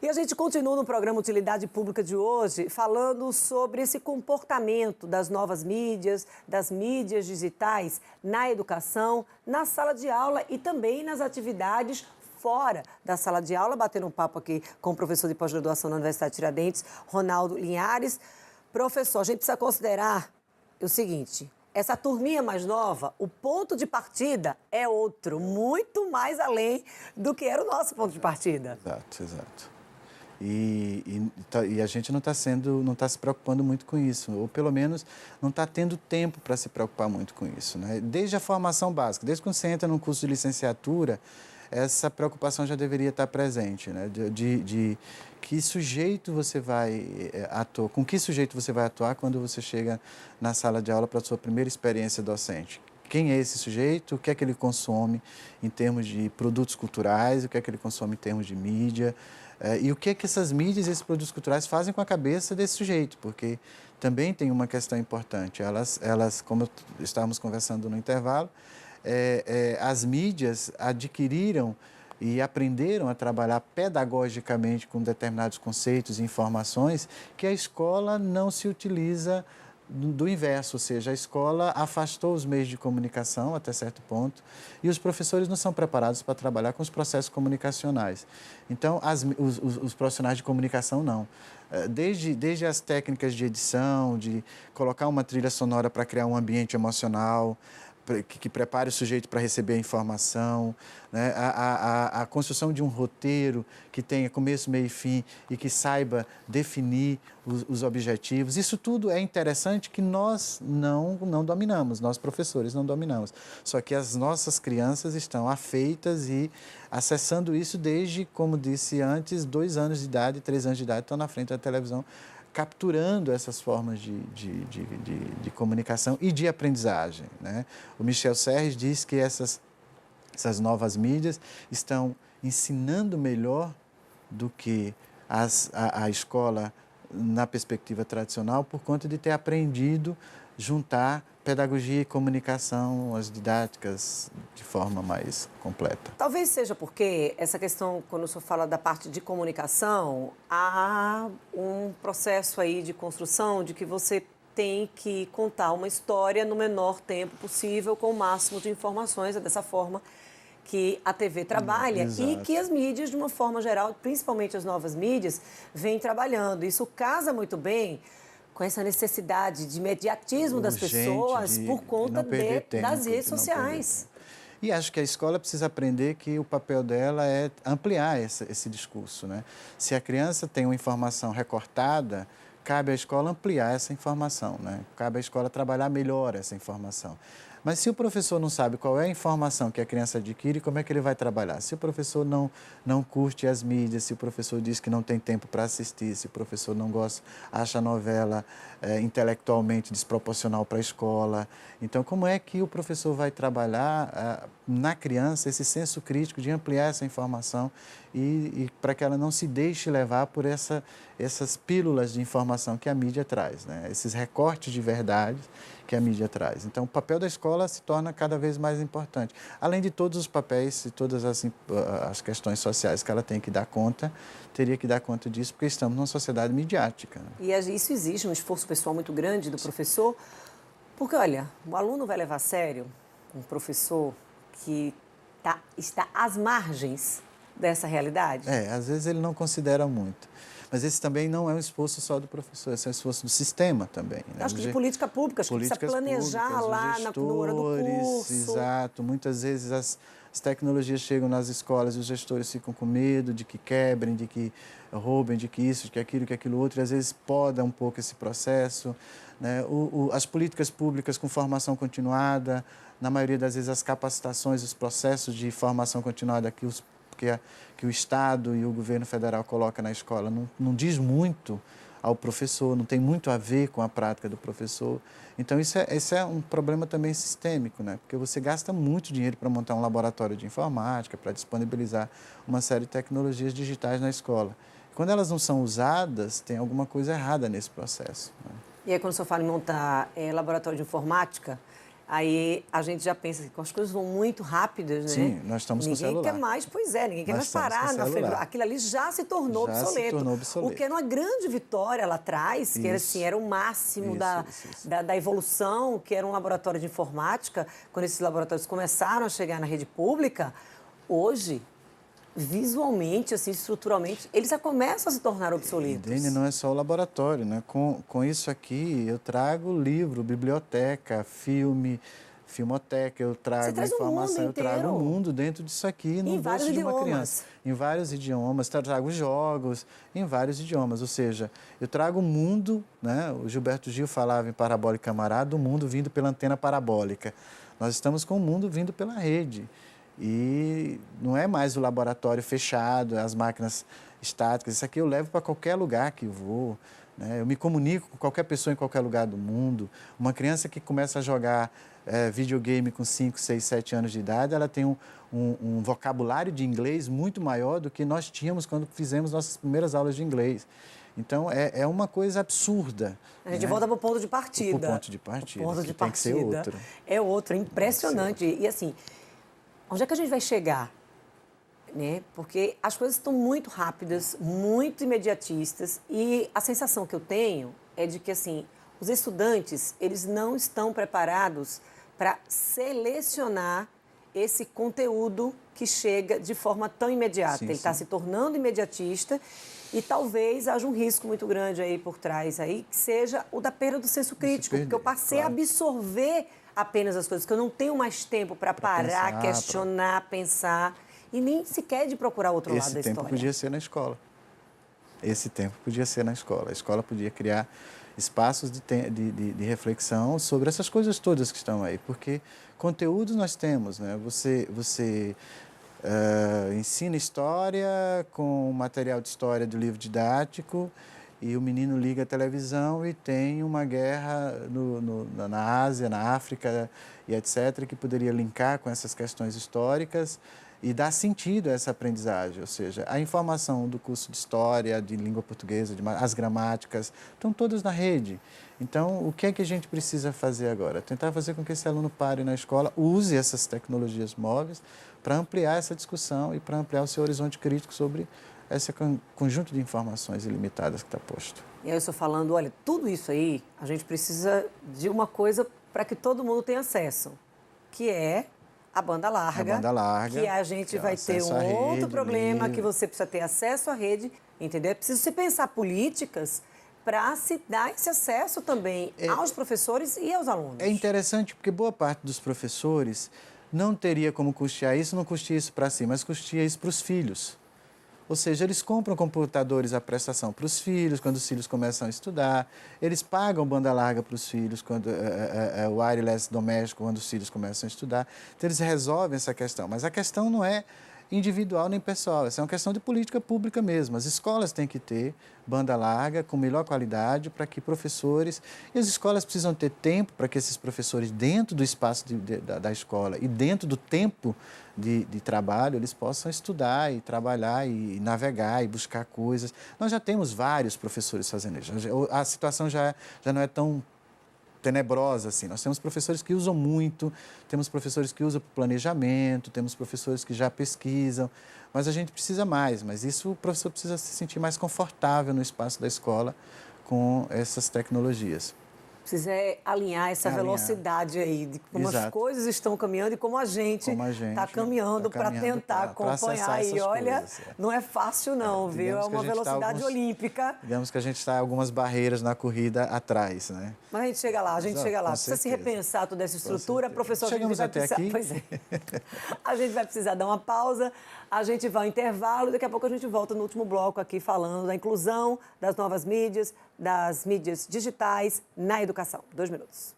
E a gente continua no programa Utilidade Pública de hoje falando sobre esse comportamento das novas mídias, das mídias digitais na educação, na sala de aula e também nas atividades fora da sala de aula. Batendo um papo aqui com o professor de pós-graduação na Universidade Tiradentes, Ronaldo Linhares. Professor, a gente precisa considerar o seguinte: essa turminha mais nova, o ponto de partida é outro, muito mais além do que era o nosso ponto de partida. Exato, exato. E a gente não está se preocupando muito com isso, ou pelo menos não está tendo tempo para se preocupar muito com isso, né? Desde a formação básica, desde quando você entra num curso de licenciatura, essa preocupação já deveria estar presente, né? De que sujeito você vai atuar, com que sujeito você vai atuar quando você chega na sala de aula para a sua primeira experiência docente. Quem é esse sujeito, o que é que ele consome em termos de produtos culturais, o que é que ele consome em termos de mídia, e o que é que essas mídias e esses produtos culturais fazem com a cabeça desse sujeito, porque também tem uma questão importante. Elas como estávamos conversando no intervalo, as mídias adquiriram e aprenderam a trabalhar pedagogicamente com determinados conceitos e informações que a escola não se utiliza do inverso, ou seja, a escola afastou os meios de comunicação até certo ponto e os professores não são preparados para trabalhar com os processos comunicacionais. Então, os profissionais de comunicação não. Desde as técnicas de edição, de colocar uma trilha sonora para criar um ambiente emocional, que prepare o sujeito para receber a informação, né? A construção de um roteiro que tenha começo, meio e fim e que saiba definir os objetivos. Isso tudo é interessante que nós não dominamos, nós professores não dominamos. Só que as nossas crianças estão afeitas e acessando isso desde, como disse antes, 2 anos de idade, 3 anos de idade, estão na frente da televisão, capturando essas formas de comunicação e de aprendizagem, né? O Michel Serres diz que essas novas mídias estão ensinando melhor do que a escola na perspectiva tradicional por conta de ter aprendido juntar pedagogia e comunicação, as didáticas, de forma mais completa. Talvez seja porque essa questão, quando o senhor fala da parte de comunicação, há um processo aí de construção de que você tem que contar uma história no menor tempo possível, com o máximo de informações, é dessa forma que a TV trabalha e que as mídias, de uma forma geral, principalmente as novas mídias, vêm trabalhando. Isso casa muito bem com essa necessidade de imediatismo das pessoas por conta das redes sociais. E acho que a escola precisa aprender que o papel dela é ampliar esse discurso, né? Se a criança tem uma informação recortada, cabe à escola ampliar essa informação, né? Cabe à escola trabalhar melhor essa informação. Mas se o professor não sabe qual é a informação que a criança adquire, como é que ele vai trabalhar? Se o professor não curte as mídias, se o professor diz que não tem tempo para assistir, se o professor não gosta, acha a novela intelectualmente desproporcional para a escola. Então, como é que o professor vai trabalhar na criança esse senso crítico de ampliar essa informação e para que ela não se deixe levar por essas pílulas de informação que a mídia traz, né? Esses recortes de verdade que a mídia traz. Então, o papel da escola se torna cada vez mais importante. Além de todos os papéis e todas as questões sociais que ela tem que dar conta, teria que dar conta disso, porque estamos numa sociedade midiática, né? E isso exige um esforço pessoal muito grande do professor, porque, olha, o aluno vai levar a sério um professor que está às margens dessa realidade? Às vezes ele não considera muito. Mas esse também não é um esforço só do professor, esse é um esforço do sistema também, né? Acho que de política pública, acho que precisa planejar públicas, lá na hora do curso. Exato, muitas vezes as tecnologias chegam nas escolas e os gestores ficam com medo de que quebrem, de que roubem, de que isso, de que aquilo outro, e às vezes poda um pouco esse processo, né? As políticas públicas com formação continuada, na maioria das vezes as capacitações, os processos de formação continuada que o Estado e o governo federal coloca na escola não diz muito ao professor, não tem muito a ver com a prática do professor. Então, esse é um problema também sistêmico, né? Porque você gasta muito dinheiro para montar um laboratório de informática, para disponibilizar uma série de tecnologias digitais na escola. Quando elas não são usadas, tem alguma coisa errada nesse processo, né? E aí, quando o senhor fala em montar laboratório de informática, Aí a gente já pensa que as coisas vão muito rápidas, né? Sim, nós estamos com celular. Ninguém quer mais, pois é, ninguém quer mais parar na frente. Aquilo ali já se tornou obsoleto. Já se tornou obsoleto. O que era uma grande vitória lá atrás, que era, assim, era o máximo da evolução, que era um laboratório de informática, quando esses laboratórios começaram a chegar na rede pública, hoje, visualmente, assim, estruturalmente, eles já começam a se tornar obsoletos. Dene, não é só o laboratório, né? Com isso aqui, eu trago livro, biblioteca, filme, filmoteca, eu trago informação, eu trago o mundo dentro disso aqui, no bolso de uma criança. Em vários idiomas, trago jogos em vários idiomas, ou seja, eu trago o mundo, né? O Gilberto Gil falava em Parabólica Camarada, o mundo vindo pela antena parabólica. Nós estamos com o mundo vindo pela rede. E não é mais o laboratório fechado, as máquinas estáticas. Isso aqui eu levo para qualquer lugar que vou, né? Eu me comunico com qualquer pessoa em qualquer lugar do mundo. Uma criança que começa a jogar videogame com 5, 6, 7 anos de idade, ela tem um vocabulário de inglês muito maior do que nós tínhamos quando fizemos nossas primeiras aulas de inglês. Então, é uma coisa absurda. A gente volta para o ponto de partida. O ponto de partida, o ponto de tem que ser outro. É outro, é impressionante. E assim, onde é que a gente vai chegar? Né? Porque as coisas estão muito rápidas, muito imediatistas, e a sensação que eu tenho é de que, assim, os estudantes, eles não estão preparados para selecionar esse conteúdo que chega de forma tão imediata. Sim, ele está se tornando imediatista e talvez haja um risco muito grande aí por trás, aí, que seja o da perda do senso crítico, porque eu passei a absorver apenas as coisas, que eu não tenho mais tempo para parar, questionar, pensar, e nem sequer de procurar outro lado da história. Esse tempo podia ser na escola. Esse tempo podia ser na escola. A escola podia criar espaços de reflexão sobre essas coisas todas que estão aí, porque conteúdos nós temos, né? Você ensina história com material de história do livro didático e o menino liga a televisão e tem uma guerra na Ásia, na África e etc., que poderia linkar com essas questões históricas e dar sentido a essa aprendizagem, ou seja, a informação do curso de História, de Língua Portuguesa, as gramáticas, estão todas na rede. Então, o que é que a gente precisa fazer agora? Tentar fazer com que esse aluno pare na escola, use essas tecnologias móveis para ampliar essa discussão e para ampliar o seu horizonte crítico sobre esse conjunto de informações ilimitadas que está posto. E aí eu estou falando, olha, tudo isso aí, a gente precisa de uma coisa para que todo mundo tenha acesso, que é a banda larga, que a gente vai ter um outro problema, que você precisa ter acesso à rede, entendeu? É preciso se pensar políticas para se dar esse acesso também aos professores e aos alunos. É interessante porque boa parte dos professores não teria como custear isso, não custeia isso para si, mas custeia isso para os filhos. Ou seja, eles compram computadores à prestação para os filhos, quando os filhos começam a estudar. Eles pagam banda larga para os filhos, quando o wireless doméstico, quando os filhos começam a estudar. Então, eles resolvem essa questão. Mas a questão não é individual nem pessoal, essa é uma questão de política pública mesmo. As escolas têm que ter banda larga, com melhor qualidade, para que professores... E as escolas precisam ter tempo para que esses professores, dentro do espaço da escola e dentro do tempo de trabalho, eles possam estudar e trabalhar e navegar e buscar coisas. Nós já temos vários professores fazendo isso. A situação já não é tão tenebrosa assim. Nós temos professores que usam muito, temos professores que usam para planejamento, temos professores que já pesquisam, mas a gente precisa mais. Mas isso o professor precisa se sentir mais confortável no espaço da escola com essas tecnologias. Precisa alinhar essa velocidade aí, de como as coisas estão caminhando e como a gente está caminhando para tentar acompanhar. E olha, não é fácil não, viu? É uma velocidade olímpica. Digamos que a gente está algumas barreiras na corrida atrás, né? Mas a gente chega lá, Precisa se repensar toda essa estrutura. Professor, chegamos até aqui. Pois é. A gente vai precisar dar uma pausa, a gente vai ao intervalo e daqui a pouco a gente volta no último bloco aqui falando da inclusão das novas mídias, das mídias digitais na educação. 2 minutos.